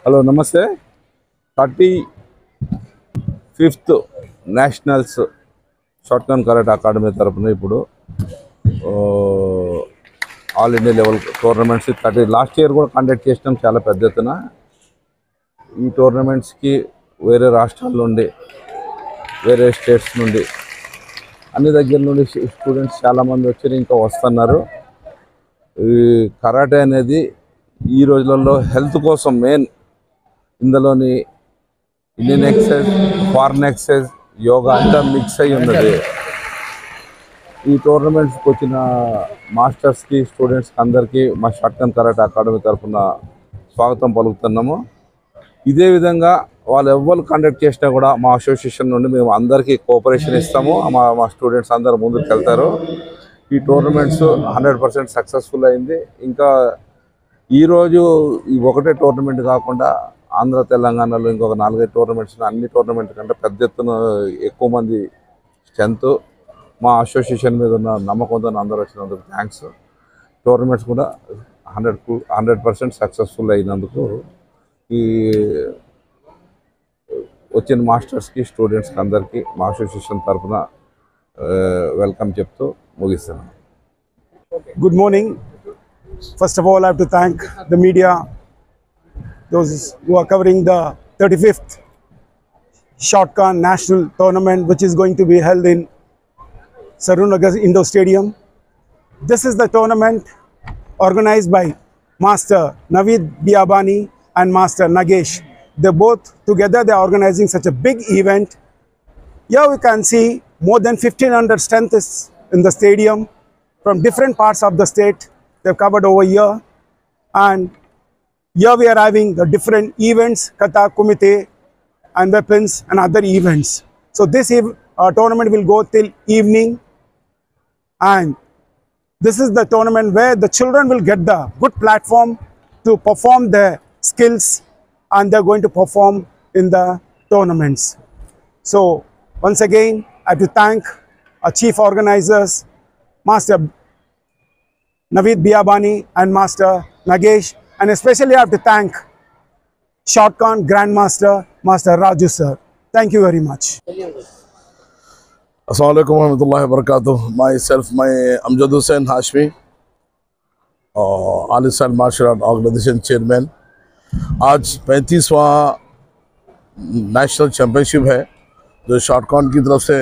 Hello నమస్తే 35th nationals short gun karate academy తరపున ఇప్పుడు all India level tournaments last year కూడా conduct చేసినాం చాలా పెద్ద ఎత్తున. ఈ టోర్నమెంట్స్కి వేరే రాష్ట్రాల నుండి వేరే స్టేట్స్ నుండి అన్ని దగ్గర నుండి స్టూడెంట్స్ చాలామంది వచ్చి ఇంకా వస్తున్నారు. ఈ కరాటే అనేది ఈ రోజులలో హెల్త్ కోసం మెయిన్. ఇందులోని Indian exercise, foreign exercise, yoga అంతా మిక్స్ అయ్యి ఉన్నది. ఈ టోర్నమెంట్స్కి వచ్చిన మాస్టర్స్కి, స్టూడెంట్స్కి అందరికీ మా షార్ట్ గన్ కరాటే అకాడమీ తరఫున స్వాగతం పలుకుతున్నాము. ఇదే విధంగా వాళ్ళు ఎవరు కండక్ట్ చేసినా కూడా మా అసోసియేషన్ నుండి మేము అందరికీ కోఆపరేషన్ ఇస్తాము. మా స్టూడెంట్స్ అందరూ ముందుకు వెళ్తారు. ఈ టోర్నమెంట్స్ 100% సక్సెస్ఫుల్ అయింది. ఇంకా ఈరోజు ఈ ఒకటే టోర్నమెంట్ కాకుండా ఆంధ్ర తెలంగాణలో ఇంకొక 4-5 టోర్నమెంట్స్, అన్ని టోర్నమెంట్ కంటే పెద్ద ఎత్తున ఎక్కువ మంది స్ట్రెంత్. మా అసోసియేషన్ మీద ఉన్న నమ్మకంతో అందరూ వచ్చినందుకు థ్యాంక్స్. టోర్నమెంట్స్ కూడా 100% సక్సెస్ఫుల్ అయినందుకు ఈ వచ్చిన మాస్టర్స్కి, స్టూడెంట్స్కి అందరికీ మా అసోసియేషన్ తరఫున వెల్కమ్ చెప్తూ ముగిస్తున్నాను. Good morning. First of all, I have to thank the media, those who are covering the 35th Short Gun National Tournament, which is going to be held in Sarunagar Indoor Stadium. This is the tournament organized by Master Naveed Biabani and Master Nagesh. They both together, they are organizing such a big event. Here we can see more than 1,500 strength is in the stadium from different parts of the state. They've covered over here, and here we are having the different events, kata, kumite, and weapons and other events. So this tournament will go till evening, and this is the tournament where the children will get the good platform to perform their skills, and they're going to perform in the tournaments. So once again, I have to thank our chief organizers, Master Naveed Biabani and Master Nagesh, and especially I have to thank Short Gun Grandmaster, Master Raju sir. Thank you very much. Assalamu alaikum warahmatullahi wabarakatuh. Myself, Amjad Hussain Hashmi, Alisal Martial Art Organization Chairman. आज 35वां national championship है जो शॉर्टकॉन की तरफ से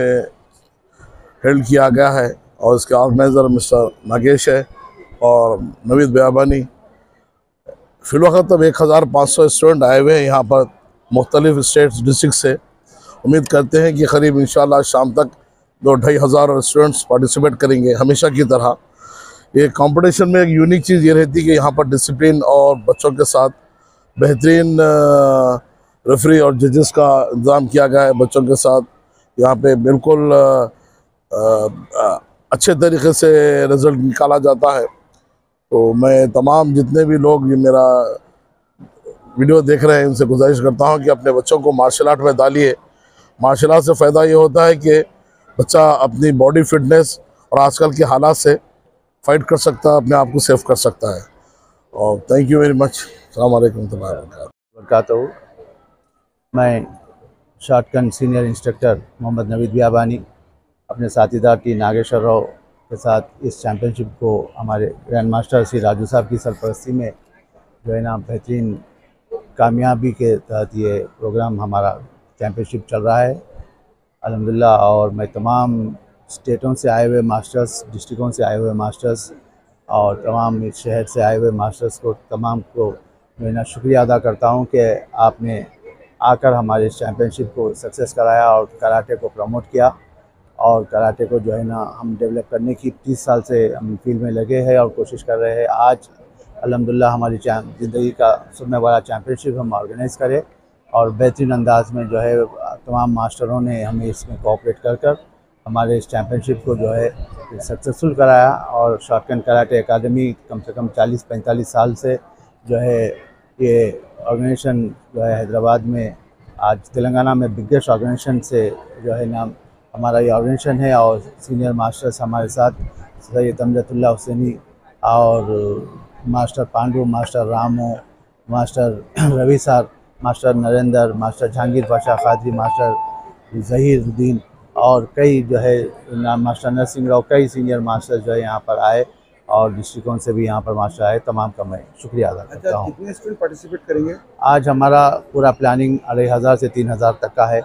held किया गया है, और इसके ऑर्गेनाइज़र मिस्टर नागेश है और नवीद बियाबानी। फिलवक्त तब 1500 स्टूडेंट आए हुए हैं यहाँ पर मुख्तलिफ स्टेट्स डिस्ट्रिक्ट से। उम्मीद करते हैं कि करीब इंशाल्लाह शाम तक 2-2,500 स्टूडेंट्स पार्टिसिपेट करेंगे हमेशा की तरह। ये कंपटीशन में एक यूनिक चीज़ ये रहती है कि यहाँ पर डिसिप्लिन और बच्चों के साथ बेहतरीन रेफरी और जजेस का इंतज़ाम किया गया है। बच्चों के साथ यहाँ पे बिल्कुल अच्छे तरीके से रिज़ल्ट निकाला जाता है। तो मैं तमाम जितने भी लोग ये मेरा वीडियो देख रहे हैं उनसे गुजारिश करता हूँ कि अपने बच्चों को मार्शल आर्ट में डालिए। मार्शल आर्ट से फ़ायदा ये होता है कि बच्चा अपनी बॉडी फिटनेस और आजकल के हालात से फाइट कर सकता है, अपने आप को सेफ कर सकता है। और थैंक यू वेरी मच। अस्सलाम वालेकुम वबरकातुहू। मैं short gun senior instructor Mohammed Naveed Biyabani अपने साथीदार टी नागेश्वर राव के साथ इस चैम्पियनशिप को हमारे ग्रैंड मास्टर श्री राजू साहब की सरपरस्ती में जो है ना बेहतरीन कामयाबी के तहत ये प्रोग्राम हमारा चैम्पियनशिप चल रहा है अल्हम्दुलिल्लाह। और मैं तमाम स्टेटों से आए हुए मास्टर्स, डिस्ट्रिक्टों से आए हुए मास्टर्स और तमाम इस शहर से आए हुए मास्टर्स को तमाम को जो है ना शुक्रिया अदा करता हूँ कि आपने आकर हमारे इस चैम्पियनशिप को सक्सेस कराया और कराटे को प्रमोट किया। और कराटे को जो है ना हम डेवलप करने की 30 साल से हम फील्ड में लगे हैं और कोशिश कर रहे हैं। आज अल्हम्दुलिल्लाह हमारी ज़िंदगी का सबसे बड़ा चैम्पियनशिप हम ऑर्गेनाइज़ करें, और बेहतरीन अंदाज में जो है तमाम मास्टरों ने हमें इसमें कोऑपरेट कर हमारे इस चैम्पियनशिप को जो है सक्सेसफुल कराया। और शॉर्ट गन कराटे अकादमी कम से कम 40-45 साल से जो है ये ऑर्गेनाइजेशन जो है हैदराबाद में, आज तेलंगाना में बिगेस्ट ऑर्गेनाइजेशन से जो है नाम हमारा ये ऑर्गेनाइजेशन है। और सीनियर मास्टर्स हमारे साथ सैयद अमजदुल्लाह हुसैनी और master Pandu, master Ramu master Ravi sir, master Narendra, master Jahangir Pasha Quadri, master Zaheeruddin और कई जो है मास्टर नरसिंह राव, कई सीनियर मास्टर जो है यहाँ पर आए और डिस्ट्रिक्टों से भी यहाँ पर मास्टर आए। तमाम का मैं शुक्रिया अदा करता हूँ। कितने स्टूडेंट पार्टिसिपेट करेंगे? आज हमारा पूरा प्लानिंग 2500 से 3000 तक का है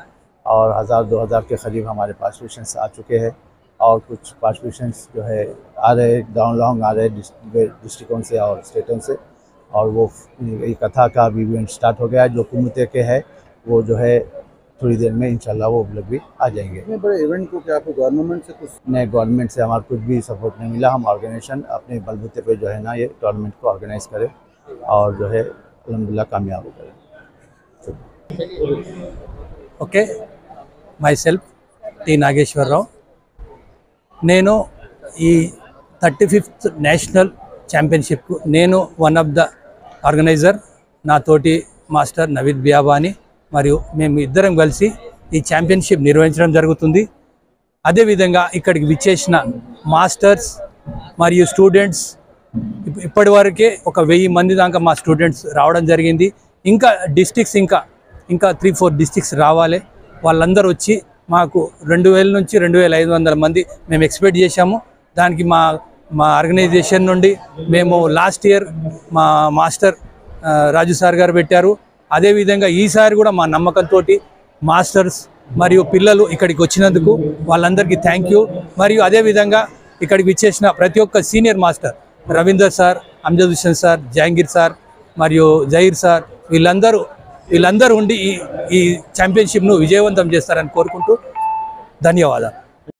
और 1000-2000 के करीब हमारे पार्टिसिपेशंस आ चुके हैं और कुछ पार्टिसिपेशंस जो है आ रहे डाउन लॉन्ग आ रहे डिस्ट्रिक्टों से और स्टेटों से। और वो ये कथा का भी इवेंट स्टार्ट हो गया है जो कुमुते के है, वो जो है थोड़ी देर में इंशाल्लाह वो लोग भी आ जाएंगे। इतने बड़े इवेंट को क्या आपको गवर्नमेंट से कुछ? नए गवर्नमेंट से हमारा कुछ भी सपोर्ट नहीं मिला। हम ऑर्गेनाइजेशन अपने बलबूते पे जो है ना ये टूर्नामेंट को ऑर्गेनाइज करें और जो है अल्हम्दुलिल्लाह कामयाब करें। Okay, my self T Nageswara Rao. నేను ఈ 35th నేషనల్ ఛాంపియన్షిప్కు నేను వన్ ఆఫ్ ద ఆర్గనైజర్. నా తోటి మాస్టర్ నవీద్ బియాబాని మరియు మేము ఇద్దరం కలిసి ఈ ఛాంపియన్షిప్ నిర్వహించడం జరుగుతుంది. అదేవిధంగా ఇక్కడికి విచ్చేసిన మాస్టర్స్ మరియు స్టూడెంట్స్ ఇప్పటి వరకే ఒక 1000 మంది దాకా మా స్టూడెంట్స్ రావడం జరిగింది. ఇంకా డిస్ట్రిక్ట్స్ ఇంకా 3-4 డిస్ట్రిక్ట్స్ రావాలి. వాళ్ళందరూ వచ్చి మాకు 2000 నుంచి 2500 మంది మేము ఎక్స్పెక్ట్ చేశాము. దానికి మా ఆర్గనైజేషన్ నుండి మేము లాస్ట్ ఇయర్ మా మాస్టర్ రాజు సార్ గారు పెట్టారు. అదేవిధంగా ఈసారి కూడా మా నమ్మకంతో మాస్టర్స్ మరియు పిల్లలు ఇక్కడికి వచ్చినందుకు వాళ్ళందరికీ థ్యాంక్ యూ. మరియు అదేవిధంగా ఇక్కడికి విచ్చేసిన ప్రతి ఒక్క senior master Ravinder sir, Amjad Hussain sir, Jahangir sir మరియు జహీర్ సార్ వీళ్ళందరూ ఉండి ఈ ఛాంపియన్షిప్ను విజయవంతం చేస్తారని కోరుకుంటూ ధన్యవాదాలు.